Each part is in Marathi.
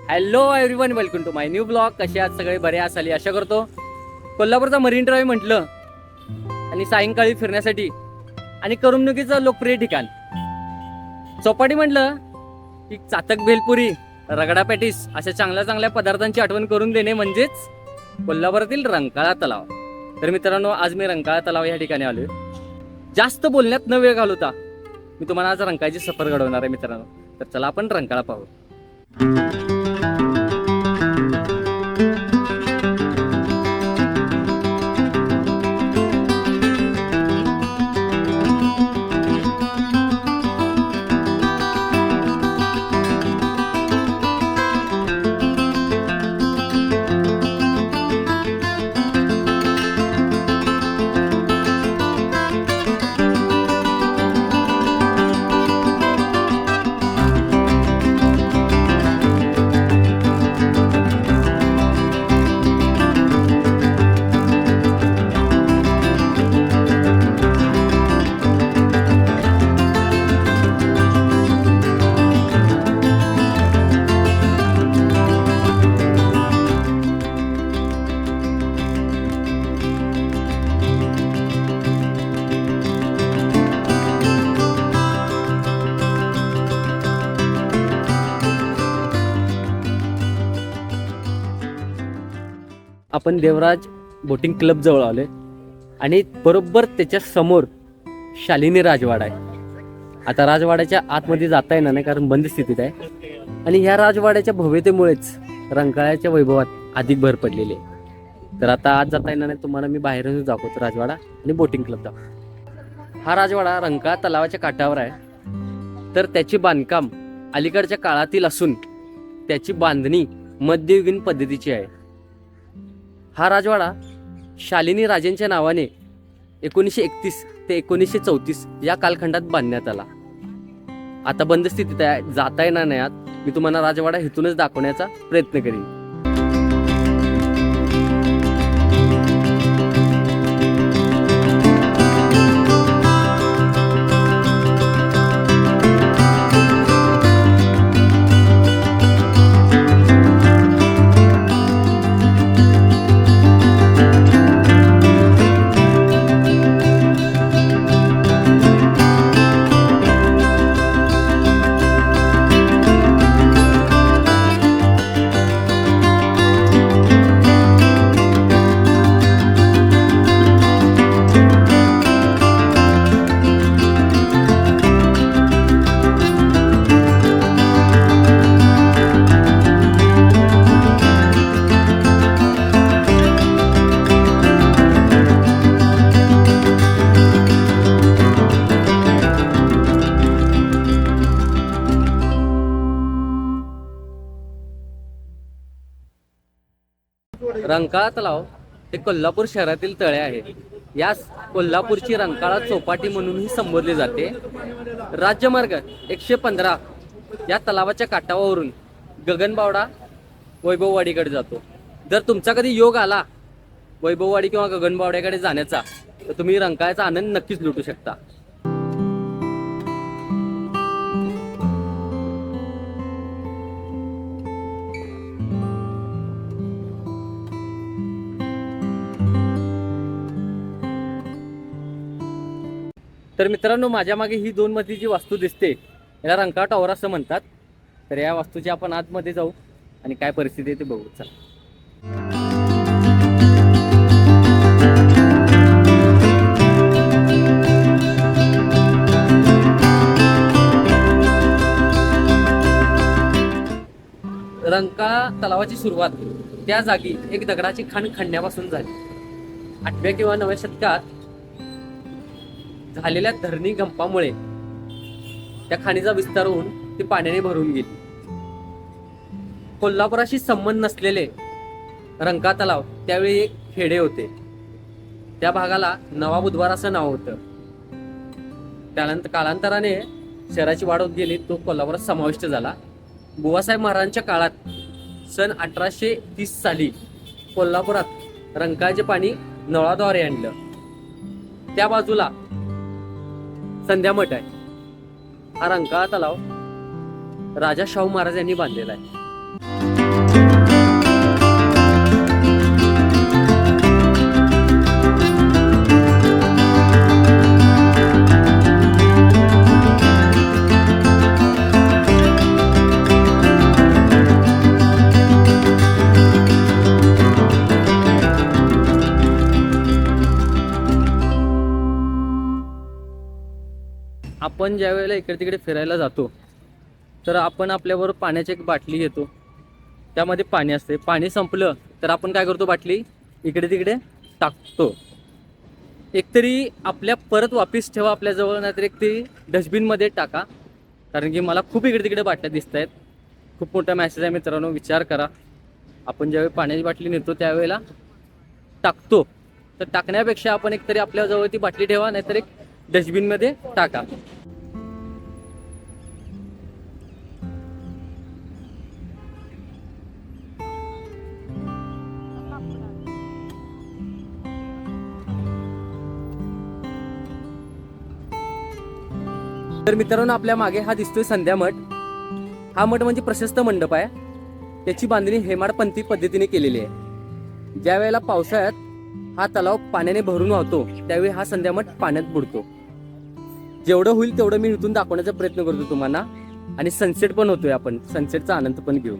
Hello everyone, welcome to my new blog. कसे आहात सगळे? बरे असाल आशा करतो. कोल्हापूरचा मरीन ड्राईव्ह म्हटलं आणि सायंकाळी फिरण्यासाठी आणि करमणुकीचं लोकप्रिय ठिकाण चौपाटी म्हटलं की चातक भेलपुरी, रगडा पॅटीस अशा चांगल्या चांगल्या पदार्थांची आठवण करून देणे म्हणजेच कोल्हापुरातील रंकाळा तलाव. तर मित्रांनो, आज मी रंकाळा तलाव या ठिकाणी आलोय. जास्त बोलण्यात न वेळ घालवता मी तुम्हाला आज रंकाळ्याची सफर घडवणार आहे मित्रांनो. तर चला आपण रंकाळा पाहू. आपण देवराज बोटिंग क्लब जवळ आलोय आणि बरोबर त्याच्या समोर शालिनी राजवाडा आहे. आता राजवाड्याच्या आतमध्ये जाता येणार नाही कारण बंद स्थितीत आहे आणि ह्या राजवाड्याच्या भव्यतेमुळेच रंकाळ्याच्या वैभवात अधिक भर पडलेली आहे. तर आता आज जाता येणार नाही, तुम्हाला मी बाहेरून दाखवतो राजवाडा आणि बोटिंग क्लब दाखवतो. हा राजवाडा रंकाळा तलावाच्या काठावर आहे. तर त्याचे बांधकाम अलीकडच्या काळातील असून त्याची बांधणी मध्ययुगीन पद्धतीची आहे. हा राजवाडा शालिनी राजेंच्या नावाने 1931 ते 1934 या कालखंडात बांधण्यात आला. आता बंद स्थितीत आहे, जाता येणार नाही आत. मी तुम्हाला राजवाडा इथूनच दाखवण्याचा प्रयत्न करीन. रंकाळा तलाव हे कोल्हापूर शहरातील तळे आहे. यास कोल्हापूरची रंकाळा चौपाटी म्हणूनही संबोधले जाते. राज्यमार्ग 115 या तलावाच्या काठावरून गगनबावडा वैभववाडीकडे जातो. जर तुमचा कधी योग आला वैभववाडी किंवा गगनबावड्याकडे जाण्याचा, तर तुम्ही रंकाळ्याचा आनंद नक्कीच लुटू शकता. तर मित्रांनो, माझ्या मागे ही 2 मजलीची वास्तू दिसते, याला रंकाळा टॉवर असं म्हणतात. तर या वास्तूची आपण आतमध्ये जाऊ आणि काय परिस्थिती आहे ते बघू. चला. रंकाळा तलावाची सुरुवात त्या जागी एक दगडाची खाण खणण्यापासून झाली. 8व्या किंवा 9व्या शतकात झालेल्या धरणी कंपामुळे त्या खाणीचा विस्तार होऊन ती पाण्याने भरून गेली. कोल्हापुराशी संबंध नसलेले रंकाळा तलाव त्यावेळी एक खेडे होते. त्या भागाला नवा बुधवार असं नाव होतं. त्यानंतर कालांतराने शहराची वाढ होत गेली, तो कोल्हापुरात समाविष्ट झाला. बुवासाहेब महाराजांच्या काळात सन 1830 साली कोल्हापुरात रंकाळ्याचे पाणी नळाद्वारे आणलं. त्या बाजूला संध्यामठ आहे. हा रंकाळा तलाव राजा शाहू महाराज यांनी बांधलेला आहे. आपण ज्या वेळेला इकडे तिकडे फिरायला जातो तर आपण आपल्याबरोबर पाण्याची एक बाटली घेतो, त्यामध्ये पाणी असते. पाणी संपलं तर आपण काय करतो, बाटली इकडे तिकडे टाकतो. एकतरी आपल्या परत वापस ठेवा आपल्याजवळ, नाहीतर एकतरी डस्टबिनमध्ये टाका. कारण की मला खूप इकडे तिकडे बाटल्या दिसत आहेत. खूप मोठा मॅसेज आहे मित्रांनो, विचार करा. आपण ज्यावेळी पाण्याची बाटली नेतो त्यावेळेला टाकतो, तर टाकण्यापेक्षा आपण एकतरी आपल्याजवळ ती बाटली ठेवा, नाहीतर एक डस्टबिनमध्ये टाका. तर मित्रांनो, आपल्या मागे हा दिसतोय संध्या मठ. हा मठ म्हणजे प्रशस्त मंडप आहे. त्याची बांधणी हेमाडपंथी पद्धतीने केलेली आहे. ज्या वेळेला पावसाळ्यात हा तलाव पाण्याने भरून वाहतो त्यावेळी हा संध्या मठ पाण्यात बुडतो. जेवढं होईल तेवढं मी इथून दाखवण्याचा प्रयत्न करतो तुम्हाला. आणि सनसेट पण होतोय, आपण सनसेटचा आनंद पण घेऊ.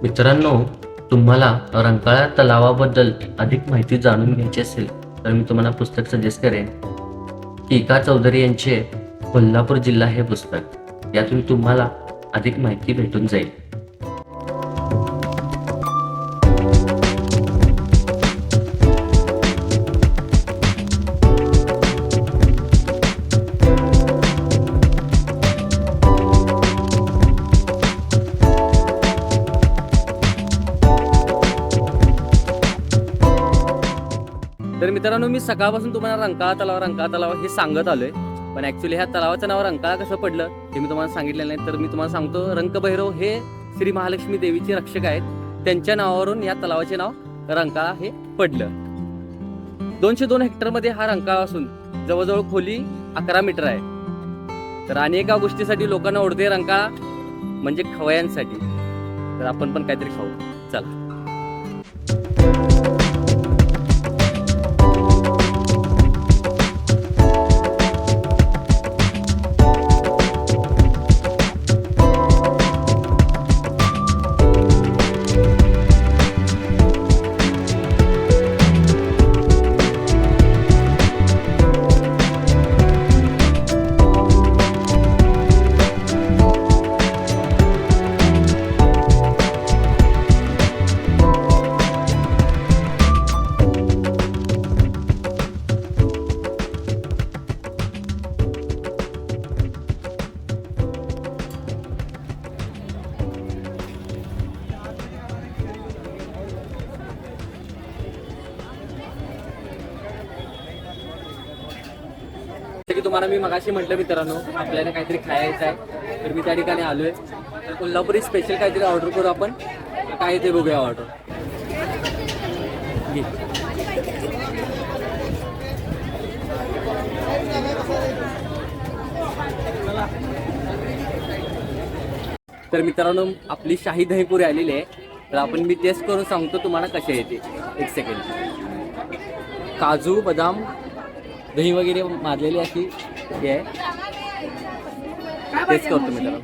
मित्रांनो, तुम्हाला रंकाळा तलावाबद्दल अधिक माहिती जाणून घ्यायची असेल तर मी तुम्हाला पुस्तक सजेस्ट करेन. टीका चौधरी यांचे कोल्हापूर जिल्हा हे पुस्तक. यातून तुम्हाला अधिक माहिती भेटून जाईल. तर मित्रांनो, मी सकाळपासून तुम्हाला रंकाळा तलाव हे सांगत आलोय. पण ऍक्च्युली ह्या तलावाचं नाव रंकाळा कसं पडलं ते मी तुम्हाला सांगितलेलं नाही. तर मी तुम्हाला सांगतो, रंकभैरव हे श्री महालक्ष्मी देवीचे रक्षक आहेत. त्यांच्या नावावरून या तलावाचे नाव रंकाळा हे पडलं. 202 हेक्टरमध्ये हा रंकाळा असून जवळजवळ खोली 11 मीटर आहे. तर आणि एका गोष्टीसाठी लोकांना ओढते रंकाळा, म्हणजे खवयांसाठी. तर आपण पण काहीतरी खाऊ, चला. की तुम्हाला मी मगाशी म्हटलं मित्रांनो, आपल्याला काहीतरी खायचं आहे. तर मी त्या ठिकाणी आलोय. तर कोल्हापुरी स्पेशल काहीतरी ऑर्डर करू आपण. काय ते बघूया ऑर्डर. तर मित्रांनो आपली शाही दहीपुरी आलेली आहे. तर आपण मी टेस्ट करून सांगतो तुम्हाला कशा येते. एक सेकंड. काजू बदाम दही वगैरे मारलेली अशी हे आहे. टेस्ट करतो मित्रांनो.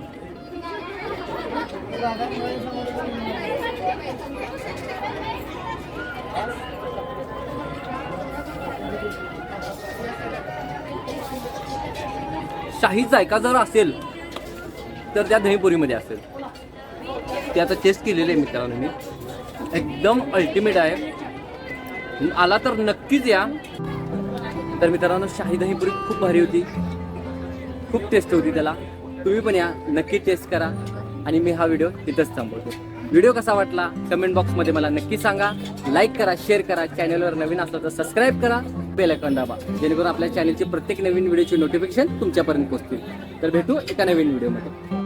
शाही जायका जर असेल तर त्या दहीपुरीमध्ये असेल. ते आता टेस्ट केलेले आहे मित्रांनो मी. एकदम अल्टिमेट आहे. आला तर नक्कीच या. तर मित्रांनो शाही दहीपुरी खूप भारी होती. खूप टेस्ट होती त्याला. तुम्ही पण या नक्की टेस्ट करा. आणि मी हा व्हिडिओ तिथंच थांबवतो. व्हिडिओ कसा वाटला कमेंट बॉक्समध्ये मला नक्की सांगा. लाईक करा, शेअर करा. चॅनलवर नवीन असलं तर सबस्क्राईब करा, बेल आयकॉन दाबा, जेणेकरून आपल्या चॅनलची प्रत्येक नवीन व्हिडिओची नोटिफिकेशन तुमच्यापर्यंत पोहोचतील. तर भेटू एका नवीन व्हिडिओमध्ये.